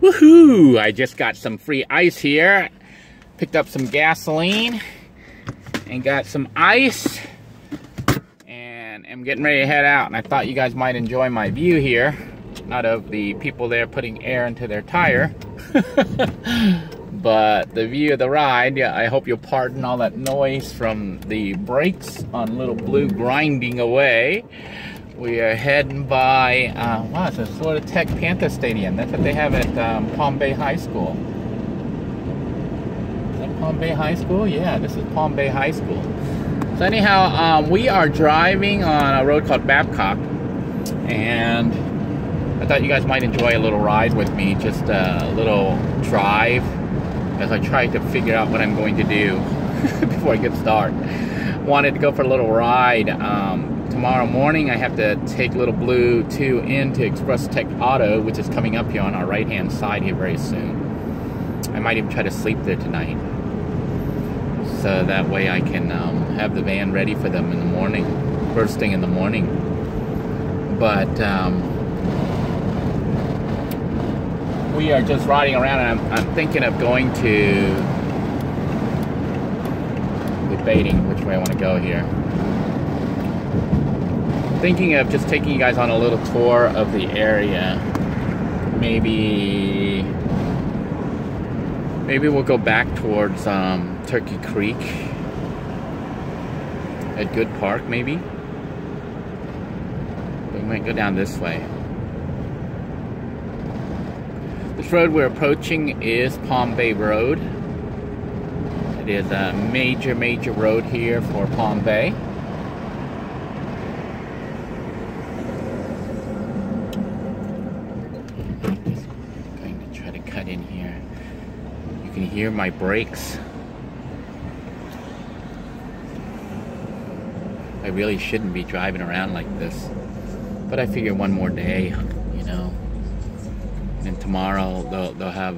Woohoo! I just got some free ice here. Picked up some gasoline and got some ice. And I'm getting ready to head out. And I thought you guys might enjoy my view here. Not of the people there putting air into their tire. But the view of the ride. Yeah, I hope you'll pardon all that noise from the brakes on Little Blue grinding away. We are heading by, wow, it's a Florida Tech Panther Stadium. That's what they have at Palm Bay High School. Is that Palm Bay High School? Yeah, this is Palm Bay High School. So anyhow, we are driving on a road called Babcock. And I thought you guys might enjoy a little ride with me. Just a little drive as I try to figure out what I'm going to do before I get started. Wanted to go for a little ride. Tomorrow morning I have to take Little Blue 2 into Express Tech Auto, which is coming up here on our right hand side here very soon. I might even try to sleep there tonight, so that way I can have the van ready for them in the morning, first thing in the morning. But we are just riding around, and I'm thinking of going to, debating which way I want to go here. Thinking of just taking you guys on a little tour of the area. Maybe we'll go back towards Turkey Creek at Good Park, maybe. We might go down this way. This road we're approaching is Palm Bay Road. It is a major road here for Palm Bay. In here, you can hear my brakes. I really shouldn't be driving around like this, but I figure one more day, you know, and tomorrow they'll have,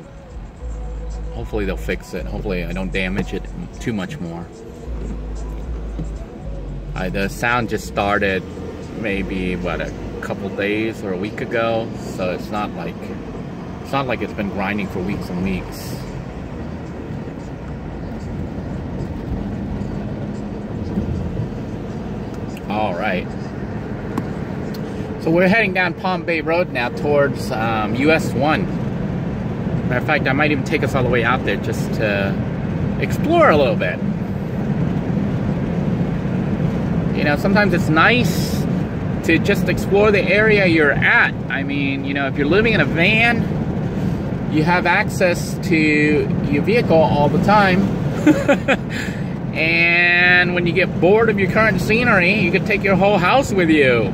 hopefully they'll fix it. Hopefully I don't damage it too much more. The sound just started maybe what, a couple days or a week ago, so it's not like it's been grinding for weeks and weeks. All right. So we're heading down Palm Bay Road now towards US 1. Matter of fact, I might even take us all the way out there just to explore a little bit. You know, sometimes it's nice to just explore the area you're at. I mean, you know, if you're living in a van, you have access to your vehicle all the time. And when you get bored of your current scenery, you can take your whole house with you.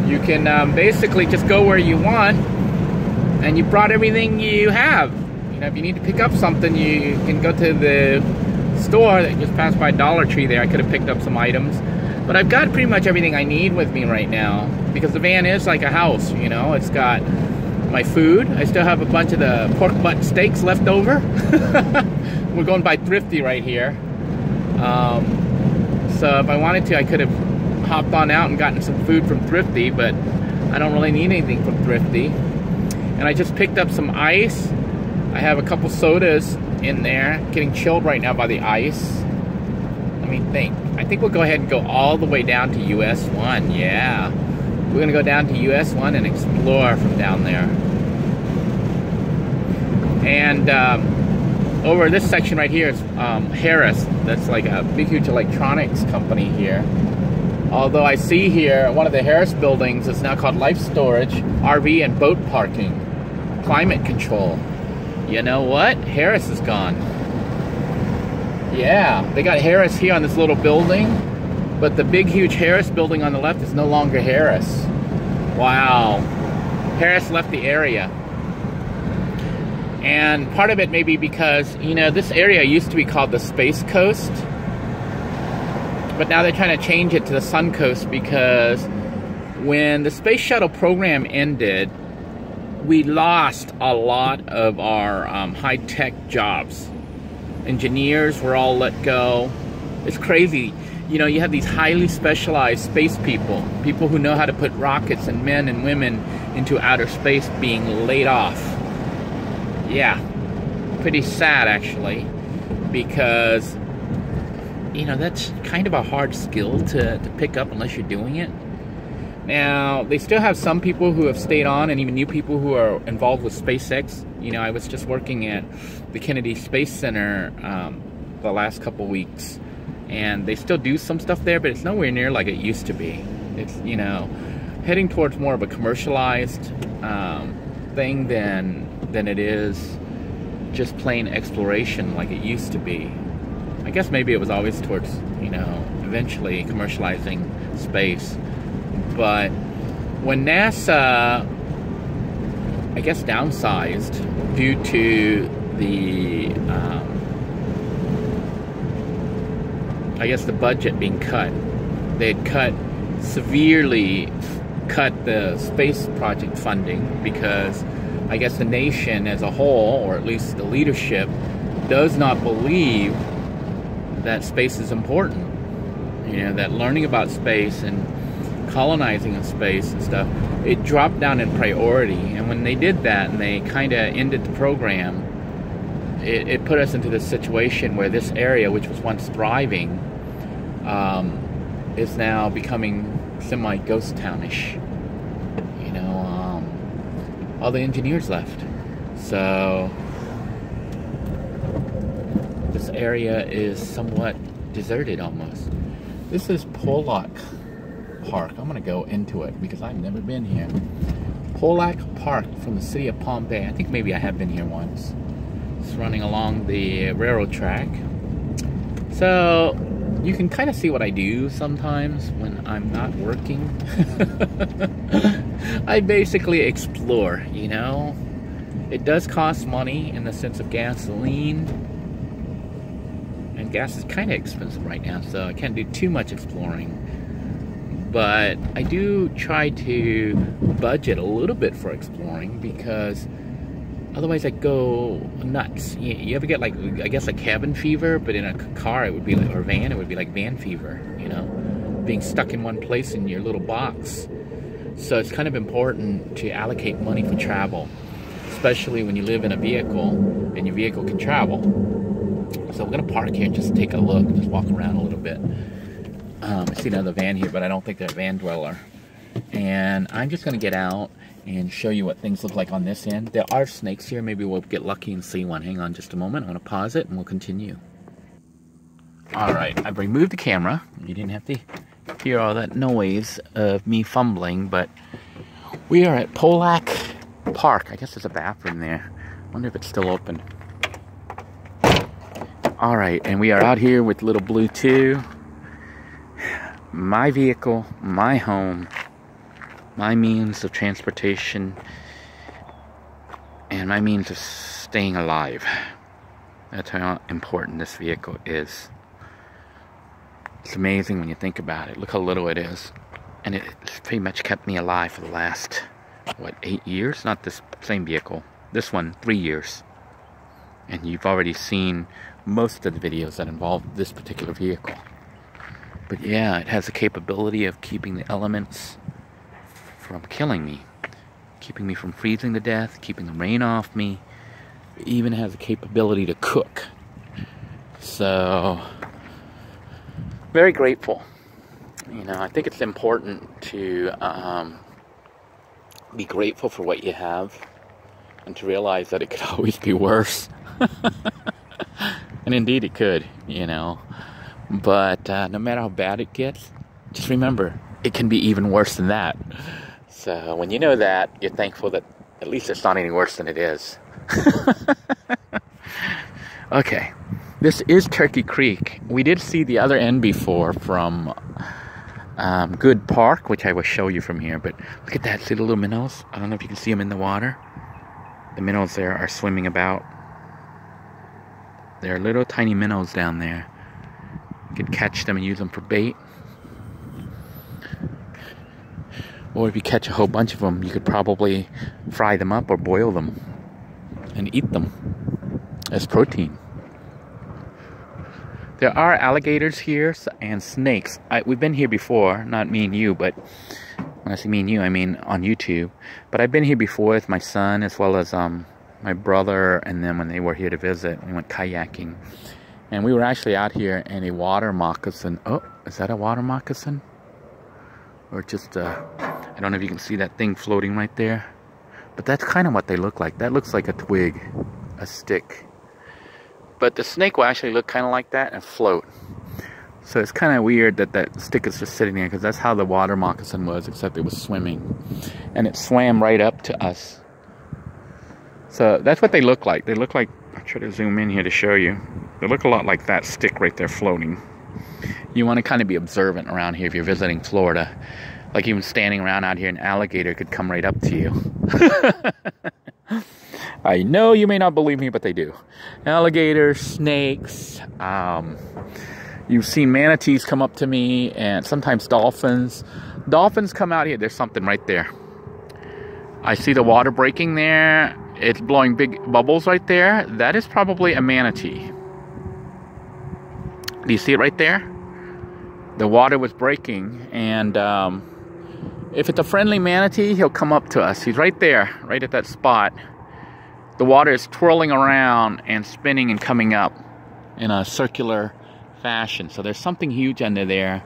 You can basically just go where you want, and you brought everything you have. You know, if you need to pick up something, you can go to the store that just passed by Dollar Tree there. I could have picked up some items, but I've got pretty much everything I need with me right now, because the van is like a house, you know. It's got my food. I still have a bunch of the pork butt steaks left over. We're going by Thrifty right here. So if I wanted to, I could have hopped on out and gotten some food from Thrifty, but I don't really need anything from Thrifty. And I just picked up some ice. I have a couple sodas in there, getting chilled right now by the ice. Let me think. I think we'll go ahead and go all the way down to US 1. Yeah. We're going to go down to US 1 and explore from down there. And over this section right here is Harris. That's like a big, huge electronics company here. Although I see here, one of the Harris buildings is now called Life Storage, RV and Boat Parking, Climate Control. You know what? Harris is gone. Yeah, they got Harris here on this little building, but the big, huge Harris building on the left is no longer Harris. Wow. Harris left the area. And part of it may be because, you know, this area used to be called the Space Coast, but now they're trying to change it to the Sun Coast, because when the Space Shuttle program ended, we lost a lot of our high-tech jobs. Engineers were all let go. It's crazy. You know, you have these highly specialized space people, people who know how to put rockets and men and women into outer space being laid off. Yeah, pretty sad actually, because you know, that's kind of a hard skill to pick up unless you're doing it. Now, they still have some people who have stayed on, and even new people who are involved with SpaceX. You know, I was just working at the Kennedy Space Center the last couple weeks, and they still do some stuff there, but it's nowhere near like it used to be. It's, you know, heading towards more of a commercialized thing than it is just plain exploration like it used to be. I guess maybe it was always towards, you know, eventually commercializing space. But when NASA, I guess, downsized due to the, I guess, the budget being cut, they'd severely cut the space project funding because I guess the nation as a whole, or at least the leadership, does not believe that space is important. You know, that learning about space and colonizing of space and stuff, it dropped down in priority. And when they did that and they kind of ended the program, it put us into this situation where this area, which was once thriving, is now becoming semi-ghost townish. You know, all the engineers left. So this area is somewhat deserted almost. This is Pollock Park. I'm gonna go into it because I've never been here. Pollock Park from the city of Palm Bay. I think maybe I have been here once. It's running along the railroad track. So you can kind of see what I do sometimes when I'm not working. I basically explore, you know. It does cost money in the sense of gasoline. And gas is kind of expensive right now, so I can't do too much exploring. But I do try to budget a little bit for exploring because otherwise I go nuts. You ever get like, I guess like cabin fever, but in a car it would be like, or van, it would be like van fever, you know, being stuck in one place in your little box. So it's kind of important to allocate money for travel, especially when you live in a vehicle and your vehicle can travel. So we're gonna park here and just take a look, just walk around a little bit. I see another van here, but I don't think they're a van dweller. And I'm just gonna get out and show you what things look like on this end. There are snakes here. Maybe we'll get lucky and see one. Hang on just a moment. I'm gonna pause it and we'll continue. All right, I've removed the camera. You didn't have to hear all that noise of me fumbling, but we are at Pollock Park. I guess there's a bathroom there. I wonder if it's still open. All right, and we are out here with little Blue 2. My vehicle, my home, my means of transportation, and my means of staying alive. That's how important this vehicle is. It's amazing when you think about it. Look how little it is. And it's pretty much kept me alive for the last, what, 8 years? Not this same vehicle. This one, 3 years. And you've already seen most of the videos that involve this particular vehicle. But yeah, it has the capability of keeping the elements from killing me, keeping me from freezing to death, keeping the rain off me. It even has the capability to cook. So, very grateful. You know, I think it's important to be grateful for what you have and to realize that it could always be worse. And indeed it could, you know. But no matter how bad it gets, just remember, it can be even worse than that. So when you know that, you're thankful that at least it's not any worse than it is. Okay, this is Turkey Creek. We did see the other end before from Good Park, which I will show you from here. But look at that, see the little minnows? I don't know if you can see them in the water. The minnows there are swimming about. There are little tiny minnows down there. You could catch them and use them for bait. Or if you catch a whole bunch of them, you could probably fry them up or boil them and eat them as protein. There are alligators here and snakes. We've been here before, not me and you, but When I say me and you, I mean on YouTube. But I've been here before with my son as well as my brother, and then when they were here to visit, we went kayaking. And we were actually out here in a water moccasin. Oh, is that a water moccasin? Or just, I don't know if you can see that thing floating right there. But that's kind of what they look like. That looks like a twig, a stick. But the snake will actually look kind of like that and float. So it's kind of weird that that stick is just sitting there, because that's how the water moccasin was, except it was swimming. And it swam right up to us. So that's what they look like. They look like, I'll try to zoom in here to show you. They look a lot like that stick right there floating. You want to kind of be observant around here if you're visiting Florida. Like even standing around out here, an alligator could come right up to you. I know you may not believe me, but they do. Alligators, snakes, you've seen manatees come up to me, and sometimes dolphins. Dolphins come out here. There's something right there. I see the water breaking there. It's blowing big bubbles right there. That is probably a manatee. Do you see it right there? The water was breaking, and if it's a friendly manatee, he'll come up to us. He's right there, right at that spot. The water is twirling around and spinning and coming up in a circular fashion. So there's something huge under there,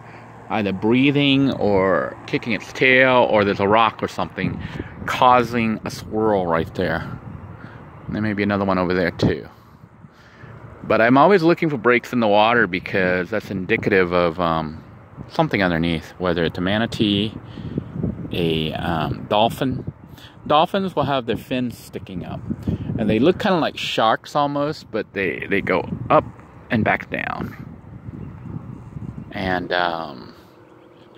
either breathing or kicking its tail, or there's a rock or something causing a swirl right there. And there may be another one over there too. But I'm always looking for breaks in the water, because that's indicative of something underneath, whether it's a manatee, a dolphin. Dolphins will have their fins sticking up, and they look kind of like sharks almost, but they go up and back down. And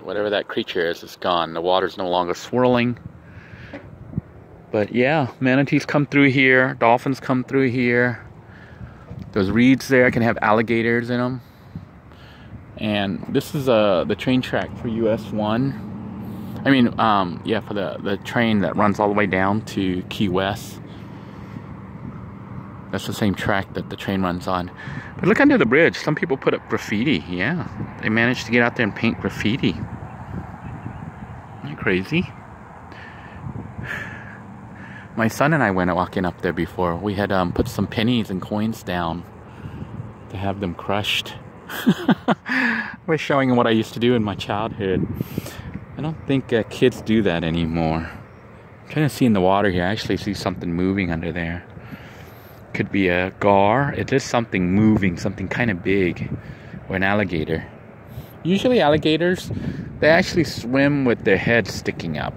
whatever that creature is gone. The water's no longer swirling. But yeah, manatees come through here, dolphins come through here. Those reeds there can have alligators in them. And this is the train track for US 1. I mean, yeah, for the train that runs all the way down to Key West. That's the same track that the train runs on. But look under the bridge. Some people put up graffiti. Yeah, they managed to get out there and paint graffiti. Isn't that crazy? My son and I went walking up there before. We had put some pennies and coins down to have them crushed. I was showing him what I used to do in my childhood. I don't think kids do that anymore. I'm trying to see in the water here. I actually see something moving under there. Could be a gar. It is something moving, something kind of big, or an alligator. Usually alligators, they actually swim with their heads sticking up.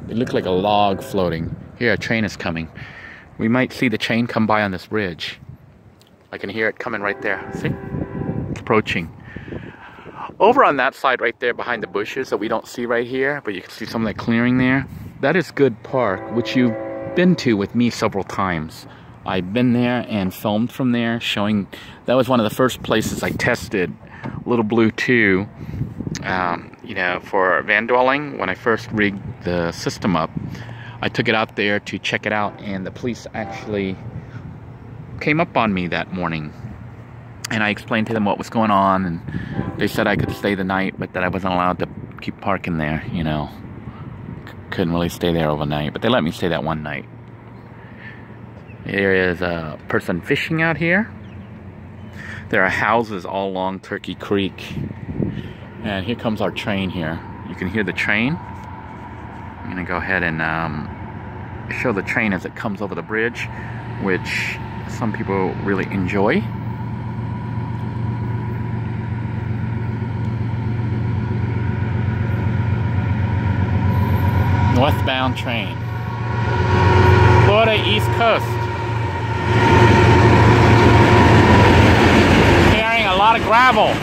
They look like a log floating. Here, a train is coming. We might see the train come by on this bridge. I can hear it coming right there. See? It's approaching. Over on that side right there behind the bushes that we don't see right here, but you can see some of that clearing there. That is Good Park, which you've been to with me several times. I've been there and filmed from there, showing that was one of the first places I tested Little Blue 2, you know, for van dwelling. When I first rigged the system up, I took it out there to check it out, and the police actually came up on me that morning. And I explained to them what was going on, and they said I could stay the night, but that I wasn't allowed to keep parking there, you know. Couldn't really stay there overnight, but they let me stay that one night. There is a person fishing out here. There are houses all along Turkey Creek. And here comes our train here. You can hear the train. I'm gonna go ahead and show the train as it comes over the bridge, which some people really enjoy. Northbound train. Florida East Coast. Carrying a lot of gravel.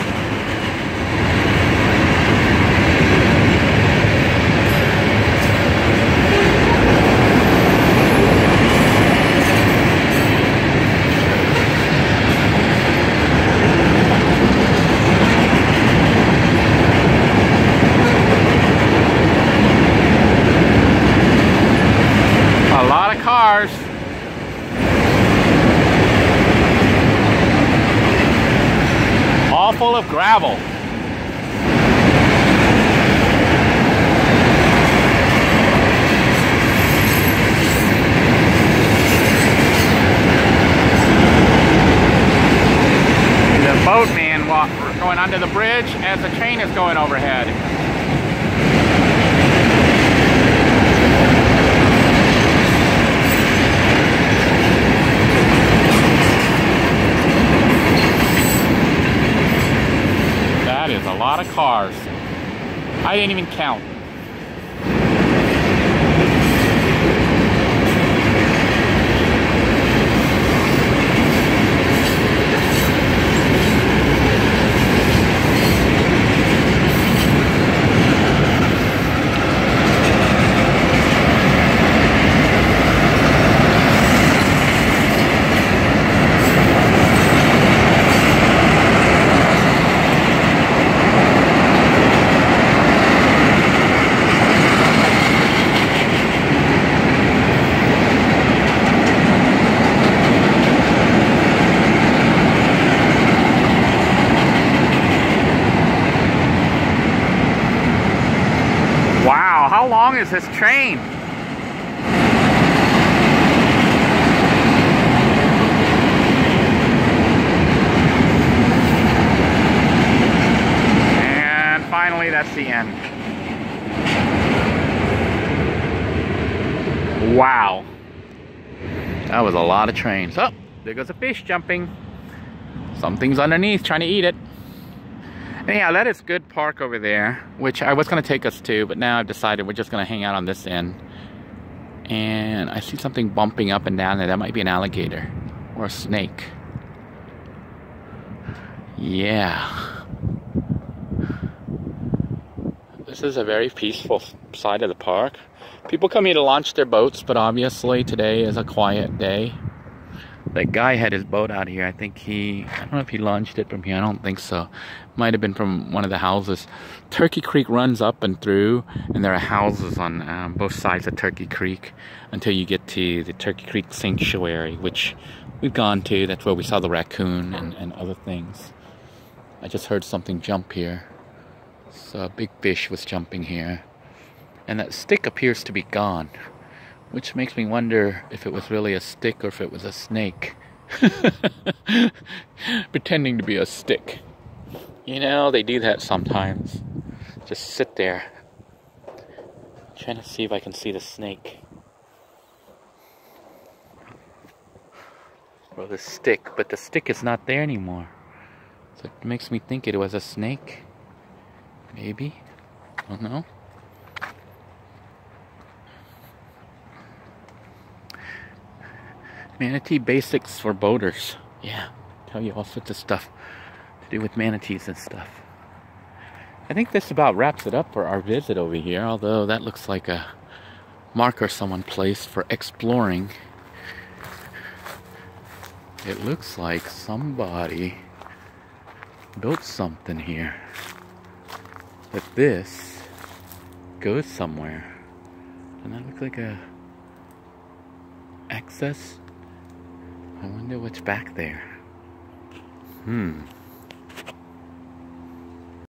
A lot of cars. All full of gravel. onto the bridge as the train is going overhead. That is a lot of cars. I didn't even count. Wow, how long is this train? And finally, that's the end. Wow. That was a lot of trains. Oh, there goes a fish jumping. Something's underneath trying to eat it. Anyhow, that is Good Park over there, which I was going to take us to, but now I've decided we're just going to hang out on this end. And I see something bumping up and down there. That might be an alligator or a snake. Yeah. This is a very peaceful side of the park. People come here to launch their boats, but obviously today is a quiet day. That guy had his boat out here. I don't know if he launched it from here. I don't think so. Might have been from one of the houses. Turkey Creek runs up and through, and there are houses on both sides of Turkey Creek until you get to the Turkey Creek Sanctuary, which we've gone to. That's where we saw the raccoon and other things. I just heard something jump here. So a big fish was jumping here. And that stick appears to be gone, which makes me wonder if it was really a stick or if it was a snake. Pretending to be a stick. You know, they do that sometimes. Just sit there. Trying to see if I can see the snake. Or the stick, but the stick is not there anymore. So it makes me think it was a snake. Maybe. I don't know. Manatee basics for boaters. Yeah, tell you all sorts of stuff to do with manatees and stuff. I think this about wraps it up for our visit over here, although that looks like a marker someone placed for exploring. It looks like somebody built something here. But this goes somewhere. Doesn't that look like a access? I wonder what's back there.